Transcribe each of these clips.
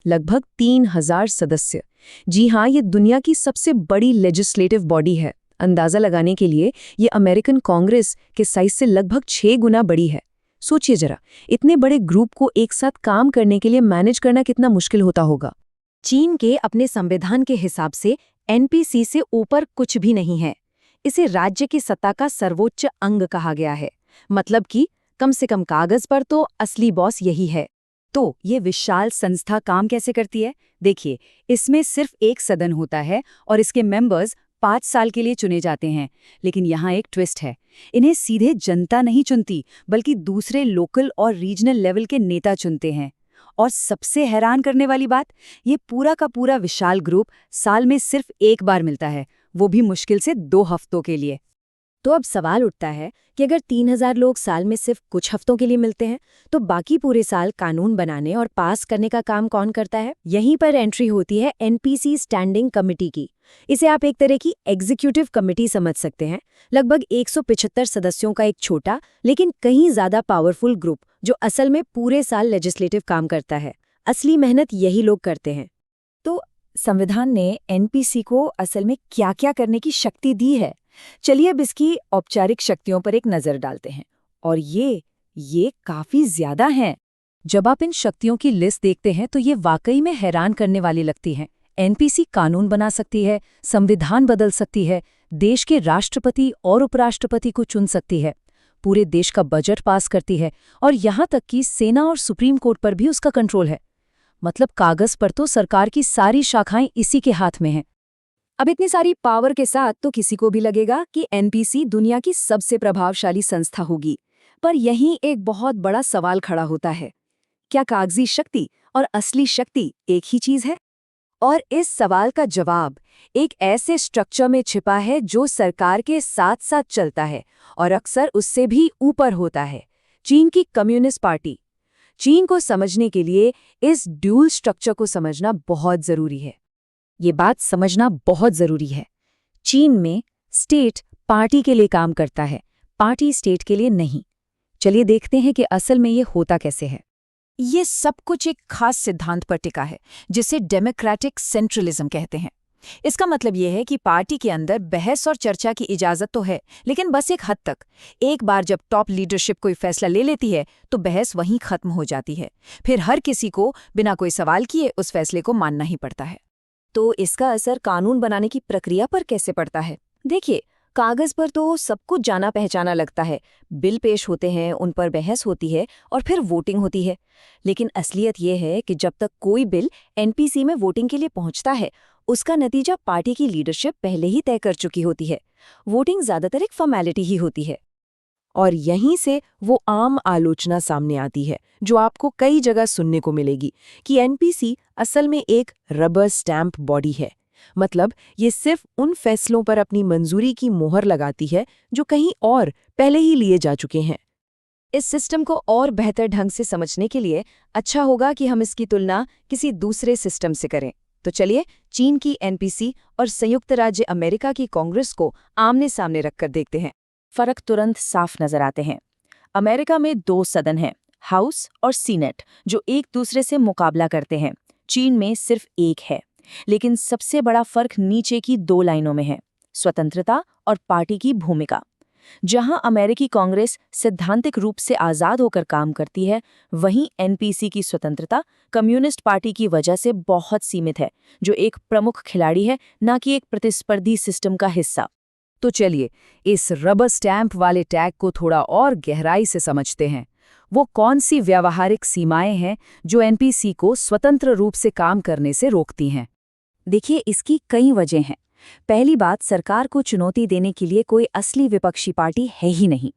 लगभग 3000 सदस्य। जी हाँ, ये दुनिया की सबसे बड़ी लेजिस्लेटिव बॉडी है। अंदाजा लगाने के लिए ये अमेरिकन कांग्रेस के साइज से लगभग 6 गुना बड़ी है। सोचिए जरा, इतने बड़े ग्रुप को एक साथ काम करने के लिए मैनेज करना कितना मुश्किल होता होगा। चीन के अपने संविधान के हिसाब से एनपीसी से ऊपर कुछ भी नहीं है। इसे राज्य की सत्ता का सर्वोच्च अंग कहा गया है। मतलब कि कम से कम कागज पर तो असली बॉस यही है। तो ये विशाल संस्था काम कैसे करती है? देखिए, इसमें सिर्फ एक सदन होता है और इसके मेंबर्स 5 साल के लिए चुने जाते हैं। लेकिन यहाँ एक ट्विस्ट है। इन्हें सीधे जनता नहीं चुनती, बल्कि दूसरे लोकल और रीजनल लेवल के नेता चुनते हैं। और सबसे हैरान करने वाली बात, ये पूरा का पूरा विशाल ग्रुप साल में सिर्फ एक बार मिलता है, वो भी मुश्किल से 2 हफ्तों के लिए। तो अब सवाल उठता है कि अगर 3000 लोग साल में सिर्फ कुछ हफ्तों के लिए मिलते हैं, तो बाकी पूरे साल कानून बनाने और पास करने का काम कौन करता है? यहीं पर एंट्री होती है एनपीसी स्टैंडिंग कमिटी की। इसे आप एक तरह की एग्जीक्यूटिव कमिटी समझ सकते हैं। लगभग 175 सदस्यों का एक छोटा लेकिन कहीं ज्यादा पावरफुल ग्रुप, जो असल में पूरे साल लेजिस्लेटिव काम करता है। असली मेहनत यही लोग करते हैं। तो संविधान ने एनपीसी को असल में क्या-क्या करने की शक्ति दी है? चलिए अब इसकी औपचारिक शक्तियों पर एक नजर डालते हैं। और ये काफी ज्यादा हैं। जब आप इन शक्तियों की लिस्ट देखते हैं तो ये वाकई में हैरान करने वाली लगती हैं। एनपीसी कानून बना सकती है, संविधान बदल सकती है, देश के राष्ट्रपति और उपराष्ट्रपति को चुन सकती है, पूरे देश का बजट पास करती है और यहाँ तक कि सेना और सुप्रीम कोर्ट पर भी उसका कंट्रोल है। मतलब कागज पर तो सरकार की सारी शाखाएं इसी के हाथ में हैं। अब इतनी सारी पावर के साथ तो किसी को भी लगेगा कि एनपीसी दुनिया की सबसे प्रभावशाली संस्था होगी। पर यहीं एक बहुत बड़ा सवाल खड़ा होता है। क्या कागजी शक्ति और असली शक्ति एक ही चीज है? और इस सवाल का जवाब एक ऐसे स्ट्रक्चर में छिपा है जो सरकार के साथ साथ चलता है और अक्सर उससे भी ऊपर होता है। चीन की कम्युनिस्ट पार्टी। चीन को समझने के लिए इस ड्यूल स्ट्रक्चर को समझना बहुत जरूरी है। ये बात समझना बहुत जरूरी है। चीन में स्टेट पार्टी के लिए काम करता है, पार्टी स्टेट के लिए नहीं। चलिए देखते हैं कि असल में ये होता कैसे है। ये सब कुछ एक खास सिद्धांत पर टिका है, जिसे डेमोक्रेटिक सेंट्रलिज्म कहते हैं। इसका मतलब यह है कि पार्टी के अंदर बहस और चर्चा की इजाजत तो है, लेकिन बस एक हद तक। एक बार जब टॉप लीडरशिप कोई फैसला ले लेती है तो बहस वहीं खत्म हो जाती है। फिर हर किसी को बिना कोई सवाल किए उस फैसले को मानना ही पड़ता है। तो इसका असर कानून बनाने की प्रक्रिया पर कैसे पड़ता है? देखिए, कागज पर तो सब कुछ जाना पहचाना लगता है। बिल पेश होते हैं, उन पर बहस होती है और फिर वोटिंग होती है। लेकिन असलियत यह है कि जब तक कोई बिल एनपीसी में वोटिंग के लिए पहुंचता है, उसका नतीजा पार्टी की लीडरशिप पहले ही तय कर चुकी होती है। वोटिंग ज्यादातर एक फॉर्मेलिटी ही होती है। और यहीं से वो आम आलोचना सामने आती है, जो आपको कई जगह सुनने को मिलेगी, कि एनपीसी असल में एक रबर स्टैंप बॉडी है। मतलब ये सिर्फ उन फैसलों पर अपनी मंजूरी की मोहर लगाती है जो कहीं और पहले ही लिए जा चुके हैं। इस सिस्टम को और बेहतर ढंग से समझने के लिए अच्छा होगा कि हम इसकी तुलना किसी दूसरे सिस्टम से करें। तो चलिए चीन की एनपीसी और संयुक्त राज्य अमेरिका की कांग्रेस को आमने सामने रखकर देखते हैं। फर्क तुरंत साफ नजर आते हैं। अमेरिका में 2 सदन हैं, हाउस और सीनेट, जो एक दूसरे से मुकाबला करते हैं। चीन में सिर्फ एक है। लेकिन सबसे बड़ा फर्क नीचे की 2 लाइनों में है, स्वतंत्रता और पार्टी की भूमिका। जहां अमेरिकी कांग्रेस सैद्धांतिक रूप से आजाद होकर काम करती है, वहीं एनपीसी की स्वतंत्रता कम्युनिस्ट पार्टी की वजह से बहुत सीमित है, जो एक प्रमुख खिलाड़ी है, न कि एक प्रतिस्पर्धी सिस्टम का हिस्सा। तो चलिए इस रबर स्टैंप वाले टैग को थोड़ा और गहराई से समझते हैं। वो कौन सी व्यावहारिक सीमाएं हैं जो एनपीसी को स्वतंत्र रूप से काम करने से रोकती हैं? देखिए, इसकी कई वजह हैं। पहली बात, सरकार को चुनौती देने के लिए कोई असली विपक्षी पार्टी है ही नहीं।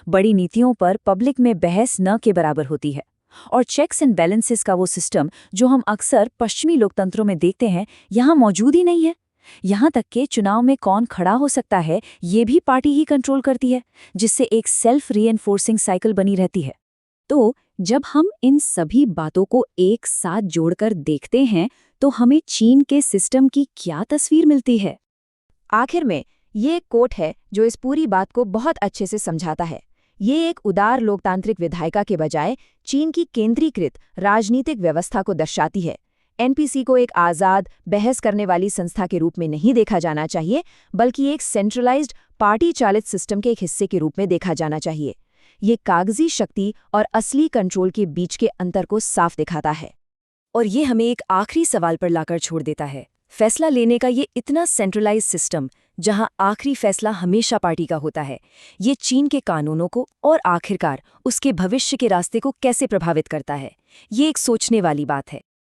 बड़ी नीतियों पर पब्लिक में बहस न के बराबर होती है। और चेक्स एंड बैलेंसेस का वो सिस्टम जो हम अक्सर पश्चिमी लोकतंत्रों में देखते हैं, यहाँ मौजूद ही नहीं है। यहाँ तक कि चुनाव में कौन खड़ा हो सकता है, ये भी पार्टी ही कंट्रोल करती है, जिससे एक सेल्फ रीएनफोर्सिंग साइकिल बनी रहती है। तो जब हम इन सभी बातों को एक साथ जोड़कर देखते हैं, तो हमें चीन के सिस्टम की क्या तस्वीर मिलती है? आखिर में ये एक कोट है जो इस पूरी बात को बहुत अच्छे से समझाता है। ये एक उदार लोकतांत्रिक विधायिका के बजाय चीन की केंद्रीकृत राजनीतिक व्यवस्था को दर्शाती है। एनपीसी को एक आज़ाद, बहस करने वाली संस्था के रूप में नहीं देखा जाना चाहिए, बल्कि एक सेंट्रलाइज्ड, पार्टी चालित सिस्टम के एक हिस्से के रूप में देखा जाना चाहिए। ये कागजी शक्ति और असली कंट्रोल के बीच के अंतर को साफ दिखाता है। और ये हमें एक आखिरी सवाल पर लाकर छोड़ देता है। फैसला लेने का ये इतना सेंट्रलाइज सिस्टम, जहां आखिरी फैसला हमेशा पार्टी का होता है, ये चीन के कानूनों को और आखिरकार उसके भविष्य के रास्ते को कैसे प्रभावित करता है? ये एक सोचने वाली बात है।